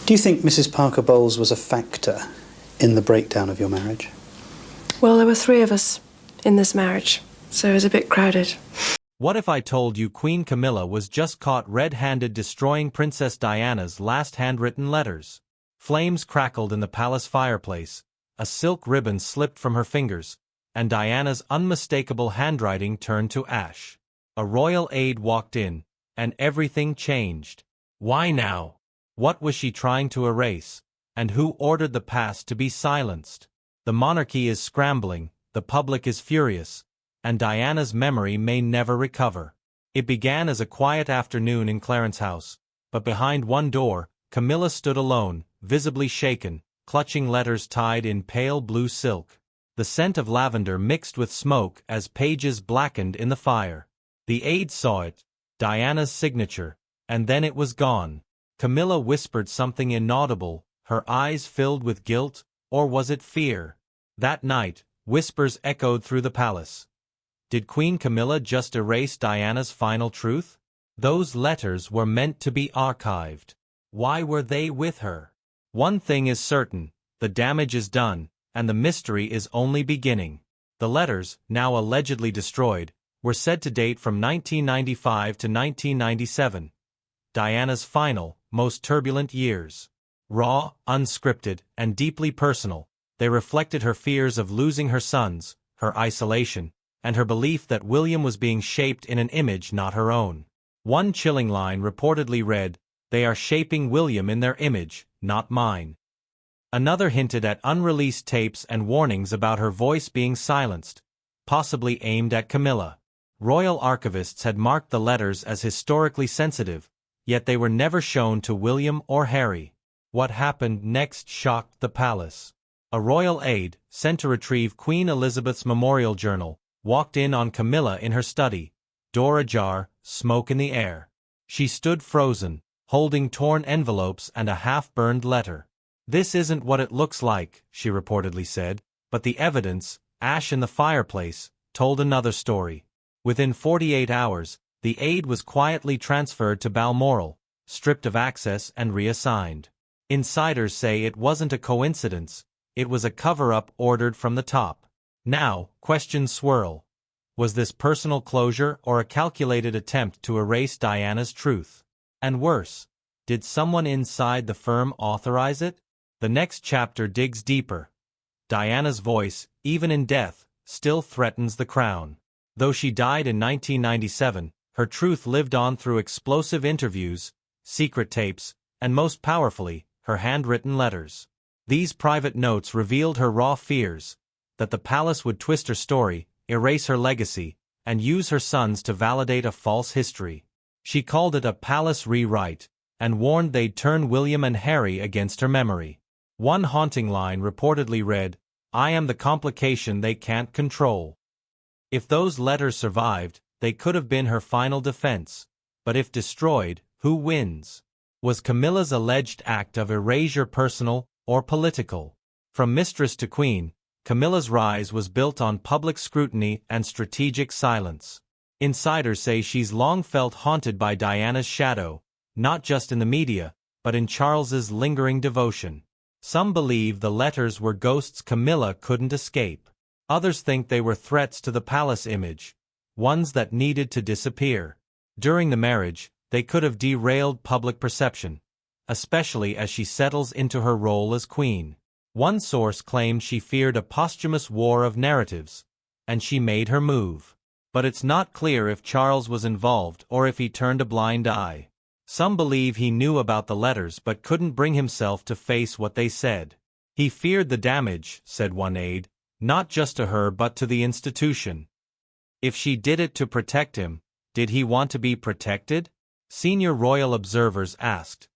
Do you think Mrs. Parker Bowles was a factor in the breakdown of your marriage? Well, there were 3 of us in this marriage, so it was a bit crowded. What if I told you Queen Camilla was just caught red-handed destroying Princess Diana's last handwritten letters? Flames crackled in the palace fireplace, a silk ribbon slipped from her fingers, and Diana's unmistakable handwriting turned to ash. A royal aide walked in, and everything changed. Why now? What was she trying to erase? And who ordered the past to be silenced? The monarchy is scrambling, the public is furious, and Diana's memory may never recover. It began as a quiet afternoon in Clarence House, but behind one door, Camilla stood alone, visibly shaken, clutching letters tied in pale blue silk. The scent of lavender mixed with smoke as pages blackened in the fire. The aide saw it, Diana's signature, and then it was gone. Camilla whispered something inaudible, her eyes filled with guilt, or was it fear? That night, whispers echoed through the palace. Did Queen Camilla just erase Diana's final truth? Those letters were meant to be archived. Why were they with her? One thing is certain, the damage is done, and the mystery is only beginning. The letters, now allegedly destroyed, were said to date from 1995 to 1997. Diana's final, most turbulent years. Raw, unscripted, and deeply personal, they reflected her fears of losing her sons, her isolation, and her belief that William was being shaped in an image not her own. One chilling line reportedly read, "They are shaping William in their image, not mine." Another hinted at unreleased tapes and warnings about her voice being silenced, possibly aimed at Camilla. Royal archivists had marked the letters as historically sensitive, yet they were never shown to William or Harry. What happened next shocked the palace. A royal aide, sent to retrieve Queen Elizabeth's memorial journal, walked in on Camilla in her study, door ajar, smoke in the air. She stood frozen, holding torn envelopes and a half-burned letter. "This isn't what it looks like," she reportedly said, but the evidence, ash in the fireplace, told another story. Within 48 hours, the aide was quietly transferred to Balmoral, stripped of access and reassigned. Insiders say it wasn't a coincidence, it was a cover-up ordered from the top. Now, questions swirl. Was this personal closure or a calculated attempt to erase Diana's truth? And worse, did someone inside the firm authorize it? The next chapter digs deeper. Diana's voice, even in death, still threatens the crown. Though she died in 1997, her truth lived on through explosive interviews, secret tapes, and most powerfully, her handwritten letters. These private notes revealed her raw fears, that the palace would twist her story, erase her legacy, and use her sons to validate a false history. She called it a palace rewrite, and warned they'd turn William and Harry against her memory. One haunting line reportedly read, "I am the complication they can't control." If those letters survived, they could have been her final defense. But if destroyed, who wins? Was Camilla's alleged act of erasure personal or political? From mistress to queen, Camilla's rise was built on public scrutiny and strategic silence. Insiders say she's long felt haunted by Diana's shadow, not just in the media, but in Charles's lingering devotion. Some believe the letters were ghosts Camilla couldn't escape. Others think they were threats to the palace image, ones that needed to disappear. During the marriage, they could have derailed public perception, especially as she settles into her role as queen. One source claimed she feared a posthumous war of narratives, and she made her move. But it's not clear if Charles was involved or if he turned a blind eye. Some believe he knew about the letters but couldn't bring himself to face what they said. He feared the damage, said one aide, not just to her but to the institution. If she did it to protect him, did he want to be protected? Senior royal observers asked,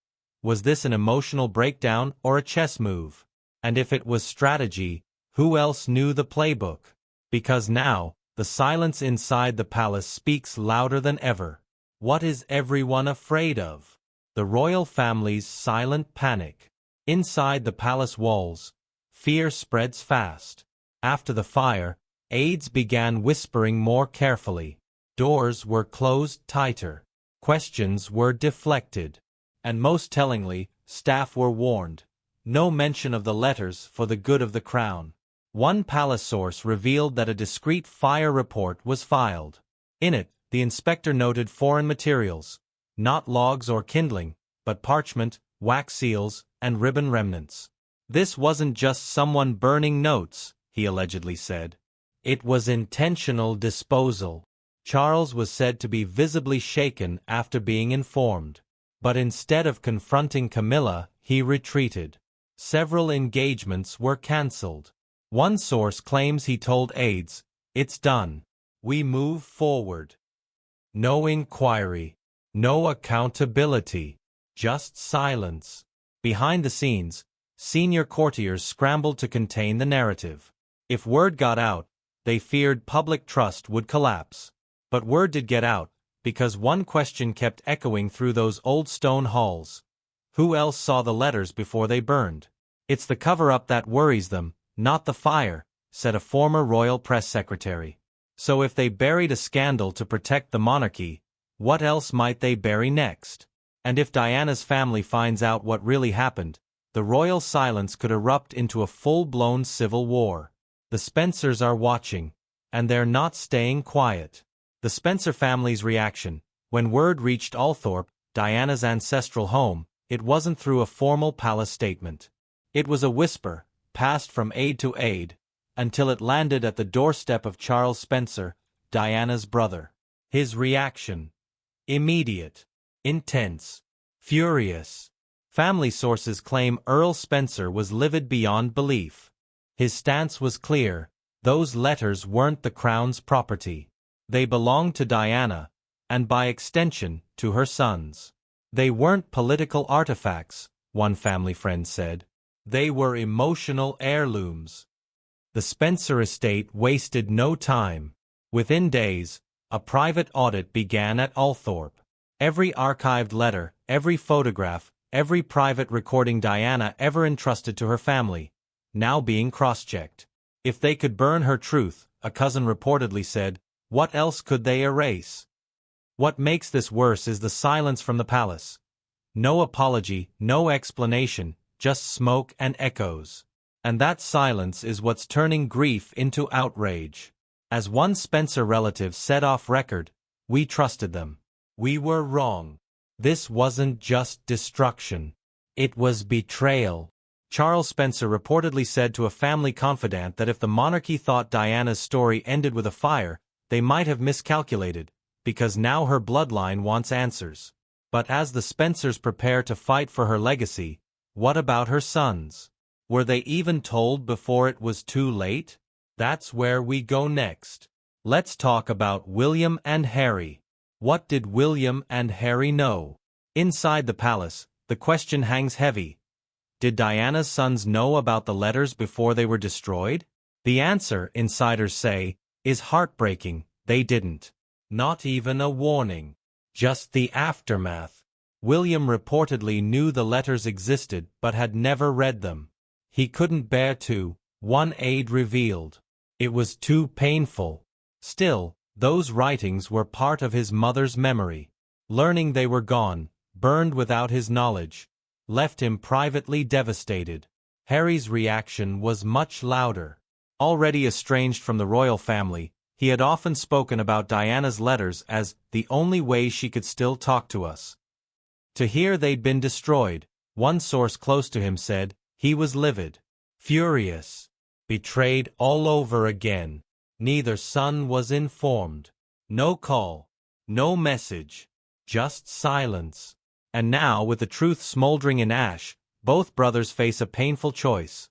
was this an emotional breakdown or a chess move? And if it was strategy, who else knew the playbook? Because now, the silence inside the palace speaks louder than ever. What is everyone afraid of? The royal family's silent panic. Inside the palace walls, fear spreads fast. After the fire, aides began whispering more carefully. Doors were closed tighter. Questions were deflected. And most tellingly, Staff were warned. No mention of the letters for the good of the crown. One palace source revealed that a discreet fire report was filed. In it, the inspector noted foreign materials, not logs or kindling, but parchment, wax seals, and ribbon remnants. This wasn't just someone burning notes, he allegedly said. It was intentional disposal. Charles was said to be visibly shaken after being informed. But instead of confronting Camilla, he retreated. Several engagements were cancelled. One source claims he told aides, "It's done. We move forward." No inquiry. No accountability. Just silence. Behind the scenes, senior courtiers scrambled to contain the narrative. If word got out, they feared public trust would collapse. But word did get out, because one question kept echoing through those old stone halls. Who else saw the letters before they burned? "It's the cover-up that worries them, not the fire," said a former royal press secretary. So if they buried a scandal to protect the monarchy, what else might they bury next? And if Diana's family finds out what really happened, the royal silence could erupt into a full-blown civil war. The Spencers are watching, and they're not staying quiet. The Spencer family's reaction: when word reached Althorpe, Diana's ancestral home, it wasn't through a formal palace statement. It was a whisper, passed from aide to aide, until it landed at the doorstep of Charles Spencer, Diana's brother. His reaction: immediate, intense, furious. Family sources claim Earl Spencer was livid beyond belief. His stance was clear: those letters weren't the crown's property. They belonged to Diana, and by extension, to her sons. They weren't political artifacts, one family friend said. They were emotional heirlooms. The Spencer estate wasted no time. Within days, a private audit began at Althorpe. Every archived letter, every photograph, every private recording Diana ever entrusted to her family, now being cross-checked. If they could burn her truth, a cousin reportedly said, what else could they erase? What makes this worse is the silence from the palace. No apology, no explanation, just smoke and echoes. And that silence is what's turning grief into outrage. As one Spencer relative said off record, "We trusted them. We were wrong. This wasn't just destruction. It was betrayal." Charles Spencer reportedly said to a family confidant that if the monarchy thought Diana's story ended with a fire, they might have miscalculated, because now her bloodline wants answers. But as the Spencers prepare to fight for her legacy, what about her sons? Were they even told before it was too late? That's where we go next. Let's talk about William and Harry. What did William and Harry know? Inside the palace, the question hangs heavy. Did Diana's sons know about the letters before they were destroyed? The answer, insiders say, is heartbreaking: they didn't. Not even a warning. Just the aftermath. William reportedly knew the letters existed but had never read them. He couldn't bear to, one aide revealed. It was too painful. Still, those writings were part of his mother's memory. Learning they were gone, burned without his knowledge, left him privately devastated. Harry's reaction was much louder. Already estranged from the royal family, he had often spoken about Diana's letters as the only way she could still talk to us. To hear they'd been destroyed, one source close to him said, he was livid, furious, betrayed all over again. Neither son was informed. No call, no message, just silence. And now, with the truth smoldering in ash, both brothers face a painful choice: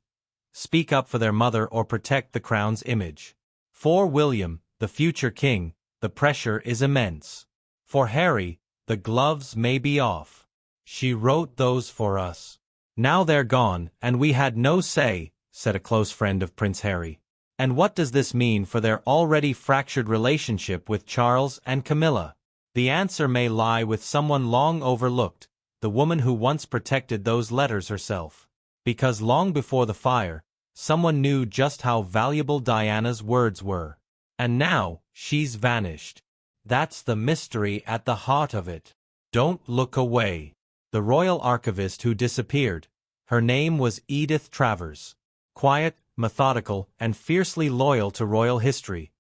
speak up for their mother or protect the crown's image. For William, the future king, the pressure is immense. For Harry, the gloves may be off. "She wrote those for us. Now they're gone, and we had no say," said a close friend of Prince Harry. And what does this mean for their already fractured relationship with Charles and Camilla? The answer may lie with someone long overlooked, the woman who once protected those letters herself. Because long before the fire, someone knew just how valuable Diana's words were. And now, she's vanished. That's the mystery at the heart of it. Don't look away. the royal archivist who disappeared. Her name was Edith Travers. Quiet, methodical, and fiercely loyal to royal history.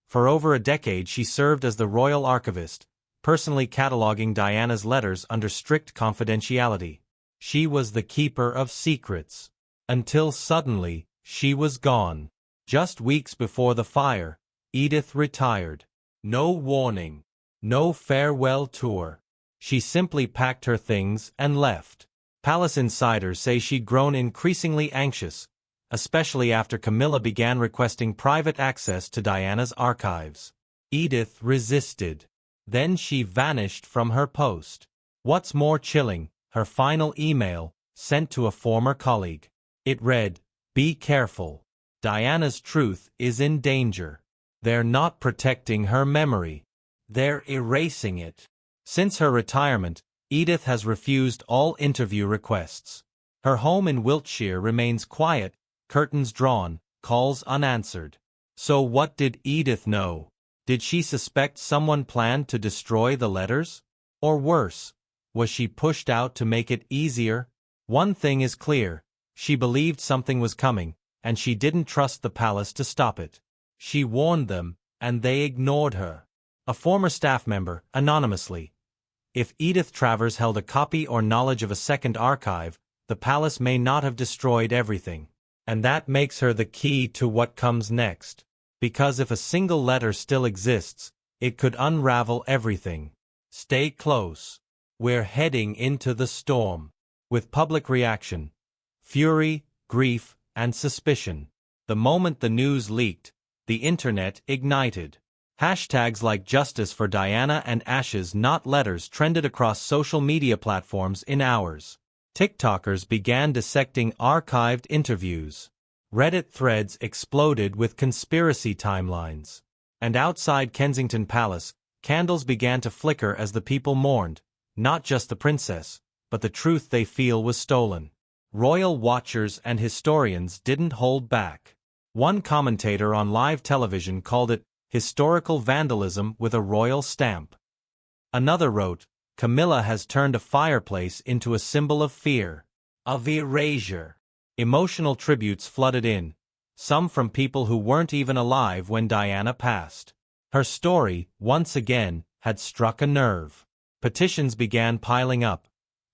For over a decade she served as the royal archivist, personally cataloging Diana's letters under strict confidentiality. She was the keeper of secrets. Until suddenly, she was gone. Just weeks before the fire, Edith retired. No warning. No farewell tour. She simply packed her things and left. Palace insiders say she'd grown increasingly anxious, especially after Camilla began requesting private access to Diana's archives. Edith resisted. Then she vanished from her post. What's more chilling, her final email, sent to a former colleague. It read, "Be careful. Diana's truth is in danger. They're not protecting her memory. They're erasing it." Since her retirement, Edith has refused all interview requests. Her home in Wiltshire remains quiet, curtains drawn, calls unanswered. So what did Edith know? Did she suspect someone planned to destroy the letters? Or worse, was she pushed out to make it easier? One thing is clear, she believed something was coming, and she didn't trust the palace to stop it. She warned them, and they ignored her. A former staff member, anonymously. If Edith Travers held a copy or knowledge of a second archive, the palace may not have destroyed everything. And that makes her the key to what comes next. Because if a single letter still exists, it could unravel everything. Stay close. We're heading into the storm. With public reaction, fury, grief, and suspicion. The moment the news leaked, the internet ignited. Hashtags like "Justice for Diana" and "Ashes Not Letters" trended across social media platforms in hours. TikTokers began dissecting archived interviews. Reddit threads exploded with conspiracy timelines. And outside Kensington Palace, candles began to flicker as the people mourned, not just the princess, but the truth they feel was stolen. Royal watchers and historians didn't hold back. One commentator on live television called it historical vandalism with a royal stamp. Another wrote, "Camilla has turned a fireplace into a symbol of fear, of erasure." Emotional tributes flooded in, some from people who weren't even alive when Diana passed. Her story, once again, had struck a nerve. Petitions began piling up.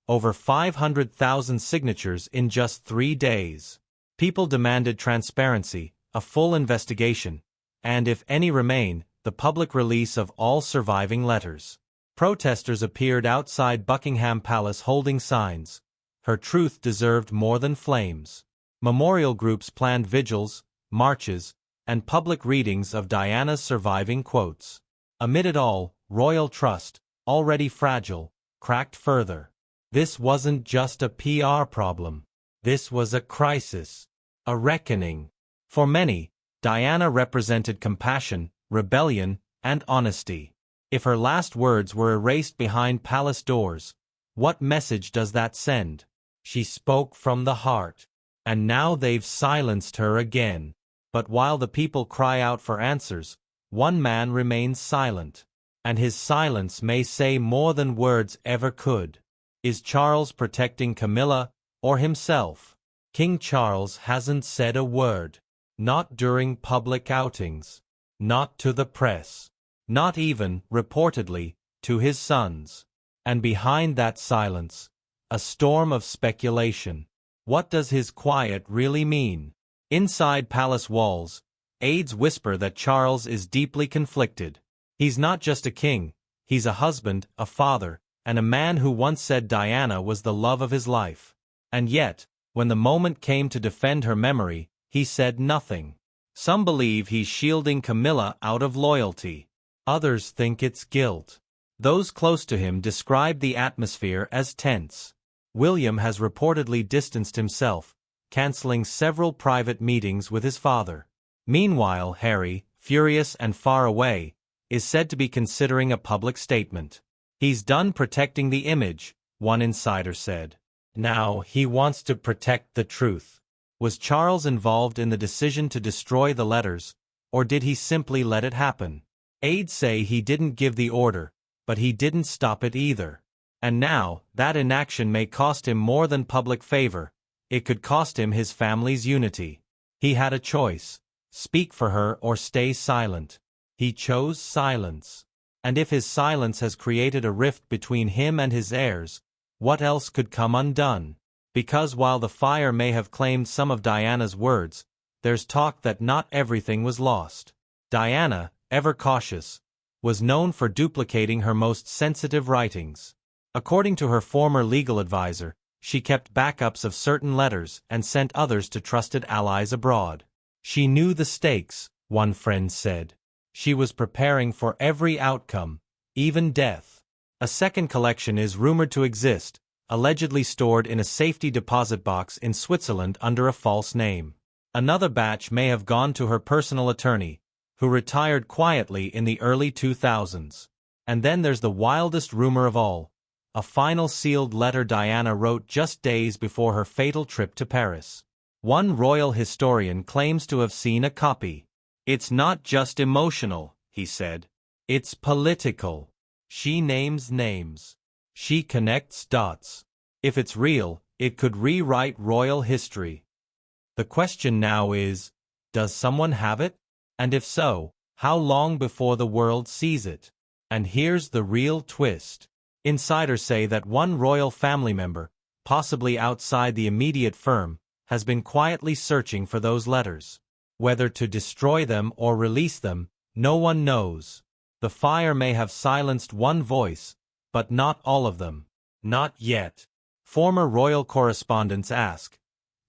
Over 500,000 signatures in just 3 days. People demanded transparency, a full investigation, and if any remain, the public release of all surviving letters. Protesters appeared outside Buckingham Palace holding signs. Her truth deserved more than flames. Memorial groups planned vigils, marches, and public readings of Diana's surviving quotes. Amid it all, royal trust, already fragile, cracked further. This wasn't just a PR problem. This was a crisis. A reckoning. For many, Diana represented compassion, rebellion, and honesty. If her last words were erased behind palace doors, what message does that send? She spoke from the heart. And now they've silenced her again. But while the people cry out for answers, one man remains silent. And his silence may say more than words ever could. Is Charles protecting Camilla, or himself? King Charles hasn't said a word. Not during public outings. Not to the press. Not even, reportedly, to his sons. And behind that silence, a storm of speculation. What does his quiet really mean? Inside palace walls, aides whisper that Charles is deeply conflicted. He's not just a king, he's a husband, a father, and a man who once said Diana was the love of his life. And yet, when the moment came to defend her memory, he said nothing. Some believe he's shielding Camilla out of loyalty. Others think it's guilt. Those close to him describe the atmosphere as tense. William has reportedly distanced himself, canceling several private meetings with his father. Meanwhile, Harry, furious and far away, is said to be considering a public statement. He's done protecting the image, one insider said. Now he wants to protect the truth. Was Charles involved in the decision to destroy the letters, or did he simply let it happen? Aides say he didn't give the order, but he didn't stop it either. And now, that inaction may cost him more than public favor. It could cost him his family's unity. He had a choice: speak for her or stay silent. He chose silence. And if his silence has created a rift between him and his heirs, what else could come undone? Because while the fire may have claimed some of Diana's words, there's talk that not everything was lost. Diana, ever cautious, was known for duplicating her most sensitive writings. According to her former legal advisor, she kept backups of certain letters and sent others to trusted allies abroad. She knew the stakes, one friend said. She was preparing for every outcome, even death. A second collection is rumored to exist, allegedly stored in a safety deposit box in Switzerland under a false name. Another batch may have gone to her personal attorney, who retired quietly in the early 2000s. And then there's the wildest rumor of all: a final sealed letter Diana wrote just days before her fatal trip to Paris. One royal historian claims to have seen a copy. "It's not just emotional," he said. "It's political. She names names. She connects dots. If it's real, it could rewrite royal history." The question now is, does someone have it? And if so, how long before the world sees it? And here's the real twist. Insiders say that one royal family member, possibly outside the immediate firm, has been quietly searching for those letters. Whether to destroy them or release them, no one knows. The fire may have silenced one voice, but not all of them. Not yet. Former royal correspondents ask,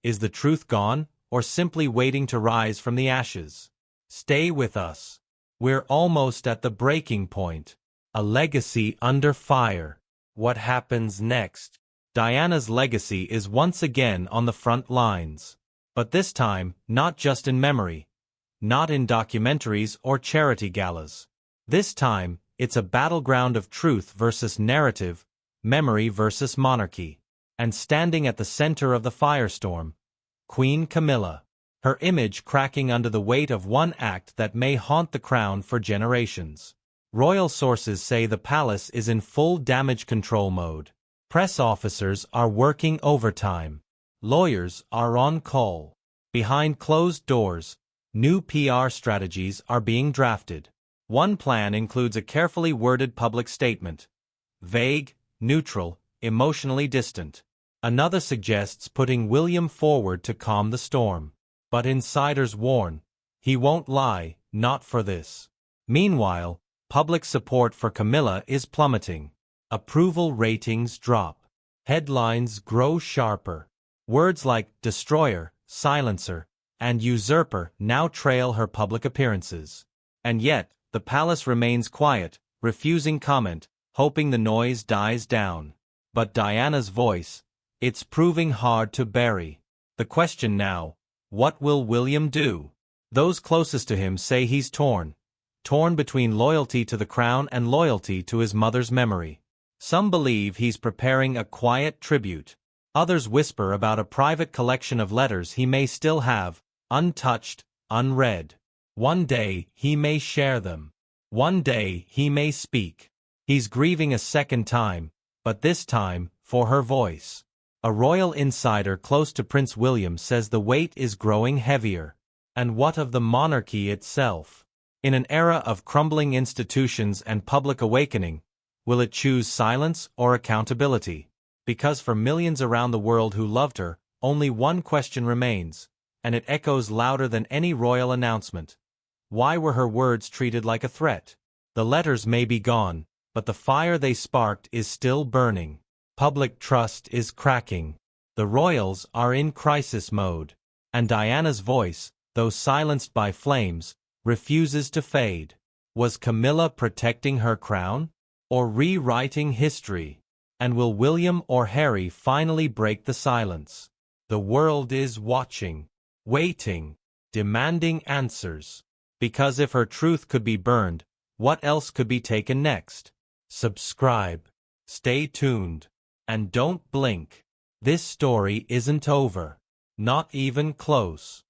is the truth gone, or simply waiting to rise from the ashes? Stay with us. We're almost at the breaking point. A legacy under fire. What happens next? Diana's legacy is once again on the front lines. But this time, not just in memory. Not in documentaries or charity galas. This time, it's a battleground of truth versus narrative, memory versus monarchy. And standing at the center of the firestorm, Queen Camilla. Her image cracking under the weight of one act that may haunt the crown for generations. Royal sources say the palace is in full damage control mode. Press officers are working overtime. Lawyers are on call. Behind closed doors, new PR strategies are being drafted. One plan includes a carefully worded public statement. Vague, neutral, emotionally distant. Another suggests putting William forward to calm the storm. But insiders warn, he won't lie, not for this. Meanwhile, public support for Camilla is plummeting. Approval ratings drop. Headlines grow sharper. Words like destroyer, silencer, and usurper now trail her public appearances. And yet, the palace remains quiet, refusing comment, hoping the noise dies down. But Diana's voice, it's proving hard to bury. The question now, what will William do? Those closest to him say he's torn between loyalty to the crown and loyalty to his mother's memory. Some believe he's preparing a quiet tribute. Others whisper about a private collection of letters he may still have, untouched, unread. One day, he may share them. One day, he may speak. He's grieving a second time, but this time, for her voice. A royal insider close to Prince William says the weight is growing heavier. And what of the monarchy itself? In an era of crumbling institutions and public awakening, will it choose silence or accountability? Because for millions around the world who loved her, only one question remains, and it echoes louder than any royal announcement. Why were her words treated like a threat? The letters may be gone, but the fire they sparked is still burning. Public trust is cracking. The royals are in crisis mode. And Diana's voice, though silenced by flames, refuses to fade. Was Camilla protecting her crown? Or rewriting history? And will William or Harry finally break the silence? The world is watching, waiting, demanding answers. Because if her truth could be burned, what else could be taken next? Subscribe. Stay tuned. And don't blink. This story isn't over. Not even close.